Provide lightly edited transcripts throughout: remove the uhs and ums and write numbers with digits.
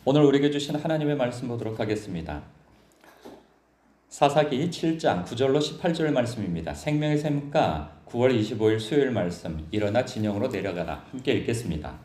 오늘 우리에게 주신 하나님의 말씀 보도록 하겠습니다. 사사기 7장 9절로 18절 말씀입니다. 생명의 샘가 9월 25일 수요일 말씀, 일어나 진영으로 내려가라. 함께 읽겠습니다.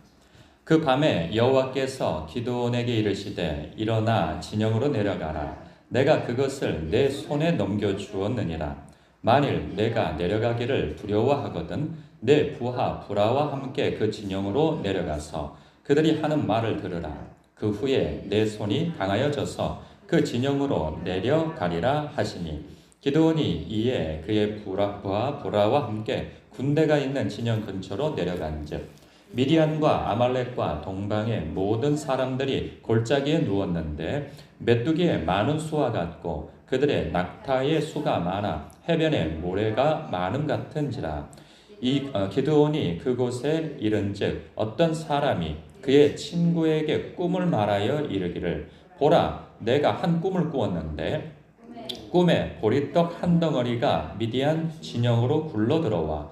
그 밤에 여호와께서 기드온에게 이르시되 일어나 진영으로 내려가라. 내가 그것을 내 손에 넘겨주었느니라. 만일 내가 내려가기를 두려워하거든 내 부하 부라와 함께 그 진영으로 내려가서 그들이 하는 말을 들으라. 그 후에 내 손이 강하여져서 그 진영으로 내려가리라 하시니 기드온이 이에 그의 부하 부라와 함께 군대가 있는 진영 근처로 내려간즉 미디안과 아말렉과 동방의 모든 사람들이 골짜기에 누웠는데 메뚜기의 많은 수와 같고 그들의 낙타의 수가 많아 해변에 모래가 많음 같은지라. 기드온이 그곳에 이른즉 어떤 사람이 그의 친구에게 꿈을 말하여 이르기를 보라 내가 한 꿈을 꾸었는데 꿈에 보리떡 한 덩어리가 미디안 진영으로 굴러들어와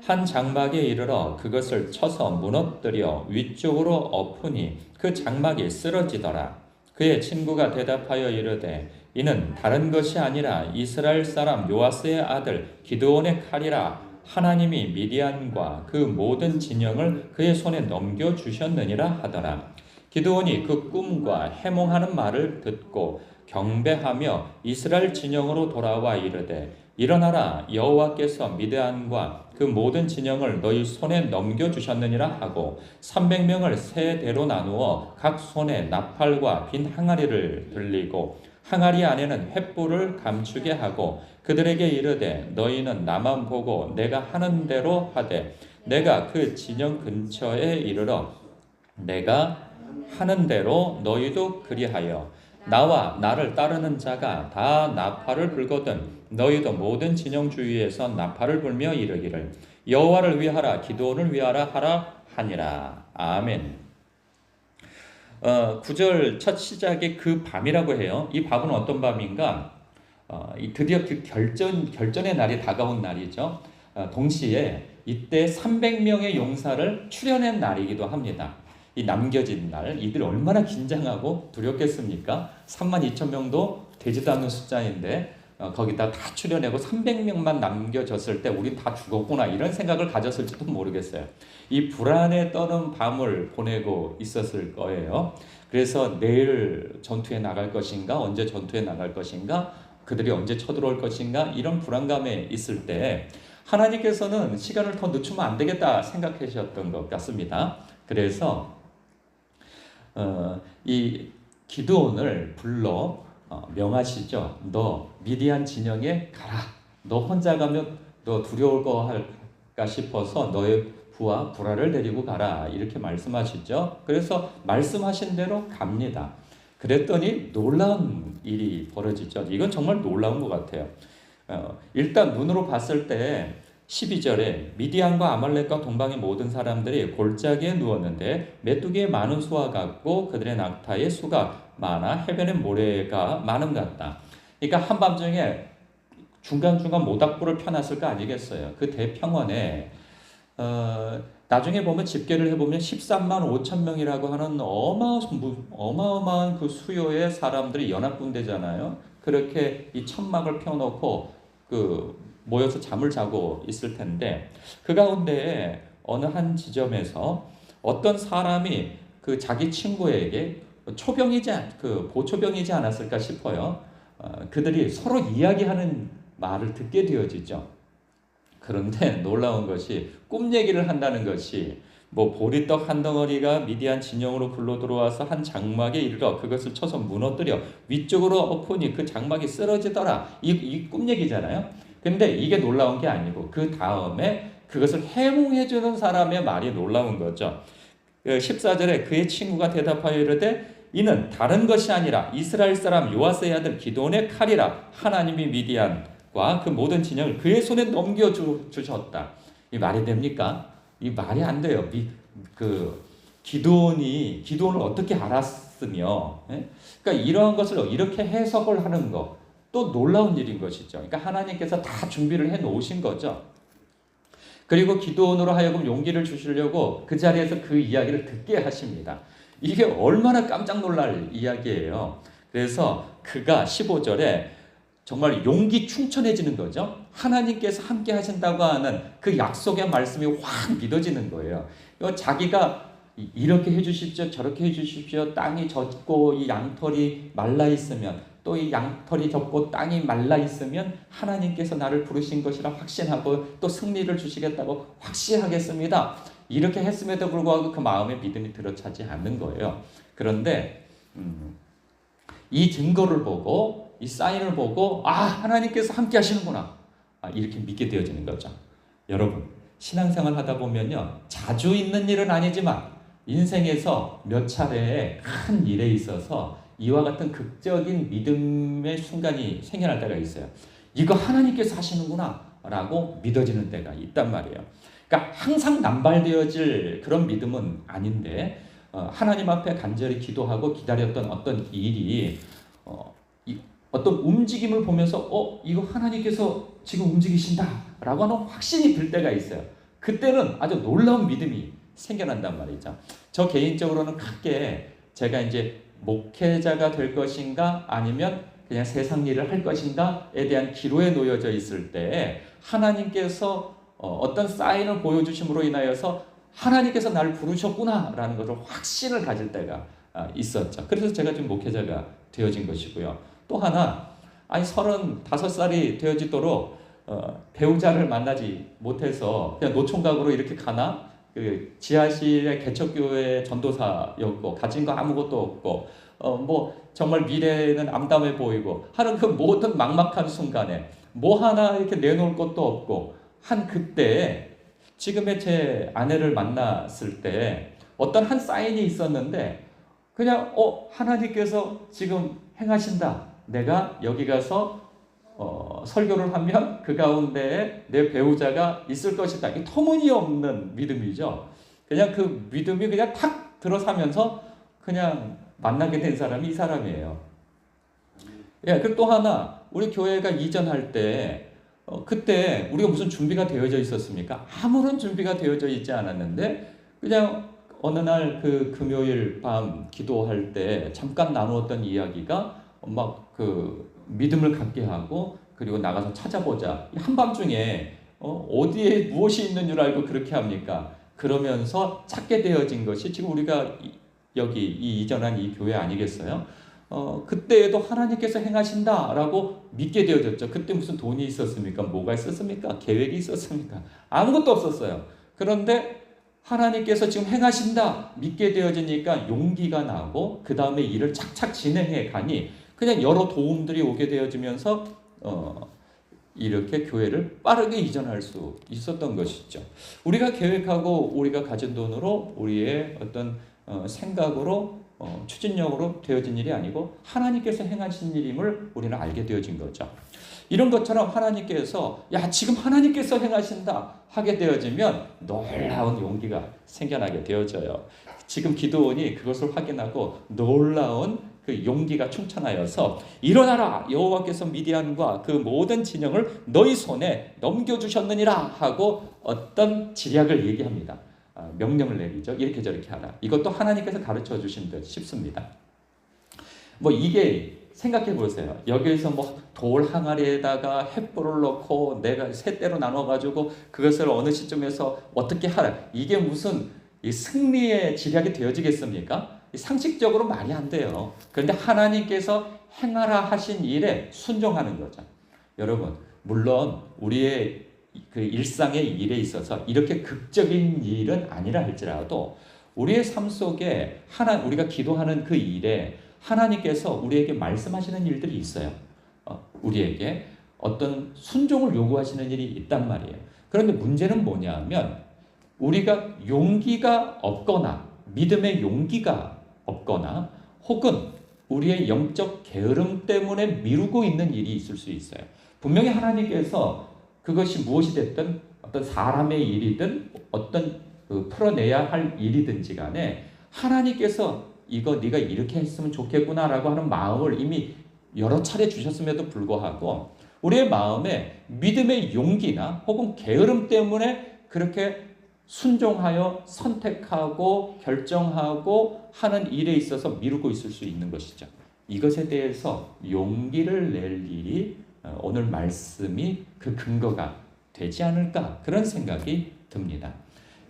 한 장막에 이르러 그것을 쳐서 무너뜨려 위쪽으로 엎으니 그 장막이 쓰러지더라. 그의 친구가 대답하여 이르되 이는 다른 것이 아니라 이스라엘 사람 요아스의 아들 기드온의 칼이라. 하나님이 미디안과 그 모든 진영을 그의 손에 넘겨주셨느니라 하더라. 기드온이 그 꿈과 해몽하는 말을 듣고 경배하며 이스라엘 진영으로 돌아와 이르되 일어나라 여호와께서 미디안과 그 모든 진영을 너희 손에 넘겨주셨느니라 하고 300명을 세 대로 나누어 각 손에 나팔과 빈 항아리를 들리고 항아리 안에는 횃불을 감추게 하고 그들에게 이르되 너희는 나만 보고 내가 하는 대로 하되 내가 그 진영 근처에 이르러 내가 하는 대로 너희도 그리하여 나와 나를 따르는 자가 다 나팔을 불거든 너희도 모든 진영 주위에서 나팔을 불며 이르기를 여호와를 위하라 기드온을 위하라 하라 하니라. 아멘. 9절 첫 시작이 그 밤이라고 해요. 이 밤은 어떤 밤인가? 드디어 그 결전의 날이 다가온 날이죠. 동시에 이때 300명의 용사를 추려낸 날이기도 합니다. 이 남겨진 날, 이들이 얼마나 긴장하고 두렵겠습니까? 32,000명도 되지도 않는 숫자인데 거기다 다 추려내고 300명만 남겨졌을 때 우린 다 죽었구나 이런 생각을 가졌을지도 모르겠어요. 이 불안에 떠는 밤을 보내고 있었을 거예요. 그래서 내일 전투에 나갈 것인가, 언제 전투에 나갈 것인가, 그들이 언제 쳐들어올 것인가 이런 불안감에 있을 때 하나님께서는 시간을 더 늦추면 안 되겠다 생각하셨던 것 같습니다. 그래서 이 기드온을 불러 명하시죠. 너 미디안 진영에 가라. 너 혼자 가면 너 두려울 거 할까 싶어서 너의 부하 부라를 데리고 가라. 이렇게 말씀하시죠. 그래서 말씀하신 대로 갑니다. 그랬더니 놀라운 일이 벌어지죠. 이건 정말 놀라운 것 같아요. 일단 눈으로 봤을 때 12절에 미디안과 아말렉과 동방의 모든 사람들이 골짜기에 누웠는데 메뚜기의 많은 수와 같고 그들의 낙타의 수가 많아 해변에 모래가 많음 같다. 그러니까 한밤중에 중간중간 모닥불을 펴놨을 거 아니겠어요. 그 대평원에 나중에 보면 집계를 해보면 13만 5천 명이라고 하는 어마어마한 그 수요의 사람들이 연합군대잖아요. 그렇게 이 천막을 펴놓고 모여서 잠을 자고 있을 텐데 그 가운데 어느 한 지점에서 어떤 사람이 그 자기 친구에게 보초병이지 않았을까 싶어요. 그들이 서로 이야기하는 말을 듣게 되어지죠. 그런데 놀라운 것이 꿈 얘기를 한다는 것이 보리떡 한 덩어리가 미디안 진영으로 굴러 들어와서 한 장막에 이르러 그것을 쳐서 무너뜨려 위쪽으로 엎으니 그 장막이 쓰러지더라. 이 꿈 얘기잖아요. 근데 이게 놀라운 게 아니고 그 다음에 그것을 해몽해주는 사람의 말이 놀라운 거죠. 14절에 그의 친구가 대답하여 이르되 이는 다른 것이 아니라 이스라엘 사람 요아스의 아들 기드온의 칼이라. 하나님이 미디안과 그 모든 진영을 그의 손에 넘겨주셨다. 이 말이 됩니까? 이 말이 안 돼요. 기드온을 어떻게 알았으며, 그러니까 이러한 것을 이렇게 해석을 하는 것, 또 놀라운 일인 것이죠. 그러니까 하나님께서 다 준비를 해 놓으신 거죠. 그리고 기드온으로 하여금 용기를 주시려고 그 자리에서 그 이야기를 듣게 하십니다. 이게 얼마나 깜짝 놀랄 이야기예요. 그래서 그가 15절에 정말 용기 충천해지는 거죠. 하나님께서 함께 하신다고 하는 그 약속의 말씀이 확 믿어지는 거예요. 자기가 이렇게 해주십시오, 저렇게 해주십시오. 땅이 젖고 이 양털이 말라 있으면, 또 이 양털이 젖고 땅이 말라 있으면 하나님께서 나를 부르신 것이라 확신하고 또 승리를 주시겠다고 확신하겠습니다. 이렇게 했음에도 불구하고 그 마음에 믿음이 들어차지 않는 거예요. 그런데 이 증거를 보고, 이 사인을 보고, 하나님께서 함께 하시는구나, 이렇게 믿게 되어지는 거죠. 여러분, 신앙생활 하다 보면요, 자주 있는 일은 아니지만 인생에서 몇 차례의 큰 일에 있어서 이와 같은 극적인 믿음의 순간이 생겨날 때가 있어요. 이거 하나님께서 하시는구나 라고 믿어지는 때가 있단 말이에요. 그러니까 항상 남발되어질 그런 믿음은 아닌데, 하나님 앞에 간절히 기도하고 기다렸던 어떤 일이 어떤 움직임을 보면서 이거 하나님께서 지금 움직이신다 라고 하는 확신이 들 때가 있어요. 그때는 아주 놀라운 믿음이 생겨난단 말이죠. 저 개인적으로는 크게 제가 이제 목회자가 될 것인가 아니면 그냥 세상 일을 할 것인가에 대한 기로에 놓여져 있을 때 하나님께서 어떤 사인을 보여주심으로 인하여서 하나님께서 나를 부르셨구나라는 것을 확신을 가질 때가 있었죠. 그래서 제가 지금 목회자가 되어진 것이고요. 또 하나, 35살이 되어지도록 배우자를 만나지 못해서 그냥 노총각으로 이렇게 가나? 그 지하실의 개척교회 전도사였고 가진 거 아무것도 없고 뭐 정말 미래는 암담해 보이고 하는 그 모든 막막한 순간에 뭐 하나 이렇게 내놓을 것도 없고 한 그때에 지금의 제 아내를 만났을 때 어떤 한 사인이 있었는데 그냥 하나님께서 지금 행하신다. 내가 여기 가서 설교를 하면 그 가운데에 내 배우자가 있을 것이다. 이 터무니없는 믿음이죠. 그냥 그 믿음이 그냥 탁 들어서면서 그냥 만나게 된 사람이 이 사람이에요. 예, 그리고 또 하나, 우리 교회가 이전할 때 그때 우리가 무슨 준비가 되어져 있었습니까? 아무런 준비가 되어져 있지 않았는데 그냥 어느 날 그 금요일 밤 기도할 때 잠깐 나누었던 이야기가 막 그 믿음을 갖게 하고 그리고 나가서 찾아보자. 한밤중에 어디에 무엇이 있는 줄 알고 그렇게 합니까? 그러면서 찾게 되어진 것이 지금 우리가 여기 이전한 이 교회 아니겠어요? 그때에도 하나님께서 행하신다라고 믿게 되어졌죠. 그때 무슨 돈이 있었습니까? 뭐가 있었습니까? 계획이 있었습니까? 아무것도 없었어요. 그런데 하나님께서 지금 행하신다 믿게 되어지니까 용기가 나고 그 다음에 일을 착착 진행해 가니 그냥 여러 도움들이 오게 되어지면서 이렇게 교회를 빠르게 이전할 수 있었던 것이죠. 우리가 계획하고 우리가 가진 돈으로 우리의 어떤 생각으로 추진력으로 되어진 일이 아니고 하나님께서 행하신 일임을 우리는 알게 되어진 거죠. 이런 것처럼 하나님께서 지금 하나님께서 행하신다 하게 되어지면 놀라운 용기가 생겨나게 되어져요. 지금 기도원이 그것을 확인하고 놀라운 그 용기가 충천하여서 일어나라 여호와께서 미디안과 그 모든 진영을 너희 손에 넘겨주셨느니라 하고 어떤 지략을 얘기합니다. 명령을 내리죠. 이렇게 저렇게 하라. 이것도 하나님께서 가르쳐 주신 듯 싶습니다. 뭐 이게 생각해 보세요. 여기에서 뭐 돌 항아리에다가 횃불을 넣고 내가 세 대로 나눠 가지고 그것을 어느 시점에서 어떻게 하라. 이게 무슨 이 승리의 지략이 되어지겠습니까? 상식적으로 말이 안 돼요. 그런데 하나님께서 행하라 하신 일에 순종하는 거죠. 여러분, 물론 우리의 그 일상의 일에 있어서 이렇게 극적인 일은 아니라 할지라도 우리의 삶 속에 우리가 기도하는 그 일에 하나님께서 우리에게 말씀하시는 일들이 있어요. 우리에게 어떤 순종을 요구하시는 일이 있단 말이에요. 그런데 문제는 뭐냐면 우리가 용기가 없거나 믿음의 용기가 없거나 혹은 우리의 영적 게으름 때문에 미루고 있는 일이 있을 수 있어요. 분명히 하나님께서 그것이 무엇이 됐든 어떤 사람의 일이든 어떤 풀어내야 할 일이든지 간에 하나님께서 이거 네가 이렇게 했으면 좋겠구나라고 하는 마음을 이미 여러 차례 주셨음에도 불구하고 우리의 마음에 믿음의 용기나 혹은 게으름 때문에 그렇게 순종하여 선택하고 결정하고 하는 일에 있어서 미루고 있을 수 있는 것이죠. 이것에 대해서 용기를 낼 일이 오늘 말씀이 그 근거가 되지 않을까 그런 생각이 듭니다.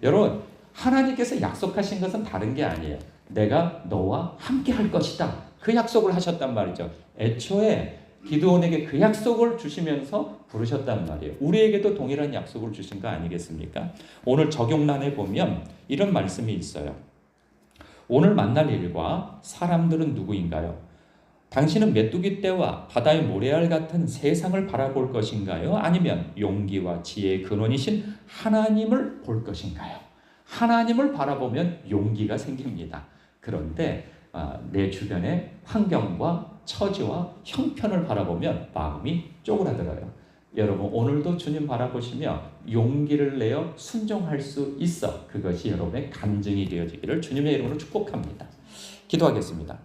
여러분, 하나님께서 약속하신 것은 다른 게 아니에요. 내가 너와 함께 할 것이다. 그 약속을 하셨단 말이죠. 애초에 기드온에게 그 약속을 주시면서 부르셨단 말이에요. 우리에게도 동일한 약속을 주신 거 아니겠습니까? 오늘 적용란에 보면 이런 말씀이 있어요. 오늘 만날 일과 사람들은 누구인가요? 당신은 메뚜기 떼와 바다의 모래알 같은 세상을 바라볼 것인가요? 아니면 용기와 지혜의 근원이신 하나님을 볼 것인가요? 하나님을 바라보면 용기가 생깁니다. 그런데 내 주변의 환경과 처지와 형편을 바라보면 마음이 쪼그라들어요. 여러분, 오늘도 주님 바라보시며 용기를 내어 순종할 수 있어 그것이 여러분의 간증이 되어지기를 주님의 이름으로 축복합니다. 기도하겠습니다.